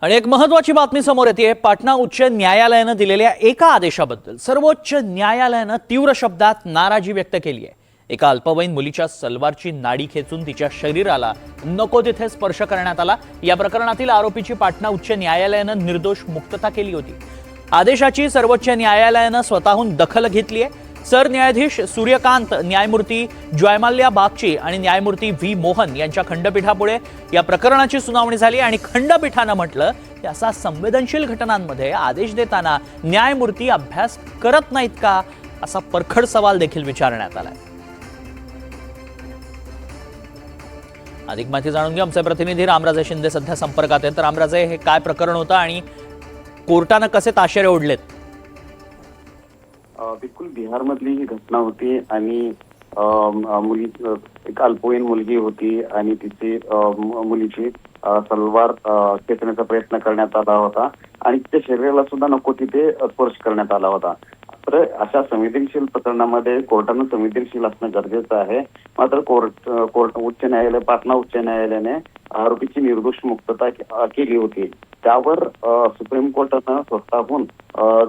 आणि एक महत्त्वाची बातमी समोर येते। पाटणा उच्च न्यायालयाने दिलेल्या एका आदेशाबद्दल सर्वोच्च न्यायालयाने तीव्र शब्दात नाराजी व्यक्त केली आहे। एका अल्पवयीन मुलीच्या सलवारची नाडी खेचून तिच्या शरीराला नको तिथे स्पर्श करण्यात आला। या प्रकरणातील आरोपीची पाटणा उच्च न्यायालयाने निर्दोष मुक्तता केली होती। आदेशाची सर्वोच्च न्यायालयाने स्वतःहून दखल घेतली आहे। सरन्यायाधीश सूर्यकांत, न्यायमूर्ती जयमाल्या बागची आणि न्यायमूर्ती व्ही मोहन यांच्या खंडपीठापुढे या प्रकरणाची सुनावणी झाली आणि खंडपीठाने म्हटलं की असा संवेदनशील घटनांमध्ये आदेश देताना न्यायमूर्ती अभ्यास करत नाहीत का, असा परखड सवाल देखील विचारण्यात आलाय। अधिक माहिती जाणून घेऊ आमचे प्रतिनिधी रामराजे शिंदे सध्या संपर्कात आहेत। रामराजे, हे काय प्रकरण होतं आणि कोर्टाने कसे ताशेरे ओढलेत? बिलकुल बिहारमधली ही घटना होती आणि मुली एक अल्पवयीन मुलगी होती आणि तिची मुलीची सलवार खेचण्याचा प्रयत्न करण्यात आला होता आणि तिच्या शरीराला सुद्धा नको तिथे स्पर्श करण्यात आला होता। तर अशा संवेदनशील प्रकरणामध्ये कोर्टानं संवेदनशील असणं गरजेचं आहे। मात्र कोर्ट उच्च न्यायालय पाटणा उच्च न्यायालयाने आरोपीची निर्दोष मुक्तता केली होती। त्यावर सुप्रीम कोर्टानं स्वतःहून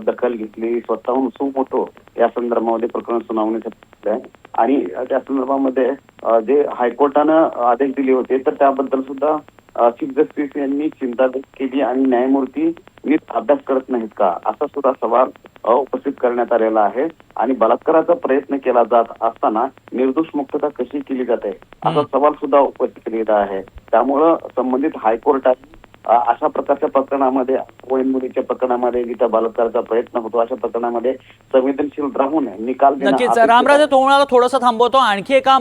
दखल घेतली, स्वतःहून सुमोटो या संदर्भामध्ये प्रकरण सुनावणीसाठी आहे आणि त्या संदर्भामध्ये जे हायकोर्टानं आदेश दिले होते तर त्याबद्दल सुद्धा चीफ जस्टिस यांनी चिंता व्यक्त केली आणि न्यायमूर्ती नीट अभ्यास करत नाहीत का, असा सुद्धा सवाल उपस्थित करण्यात आलेला आहे। आणि बलात्काराचा प्रयत्न केला जात असताना निर्दोष मुक्तता कशी केली जाते असा सवाल सुद्धा उपस्थित केलेला आहे। त्यामुळं संबंधित हायकोर्टाने अशा प्रकारच्या प्रकरणामध्ये, अल्पवयीन मुलीच्या प्रकरणामध्ये जिथे बलात्काराचा प्रयत्न होतो अशा प्रकरणामध्ये संवेदनशील राहून निकाल देणं। नक्कीच रामराजे, तुम्हाला थोडंसं थांबवतो। आणखी एका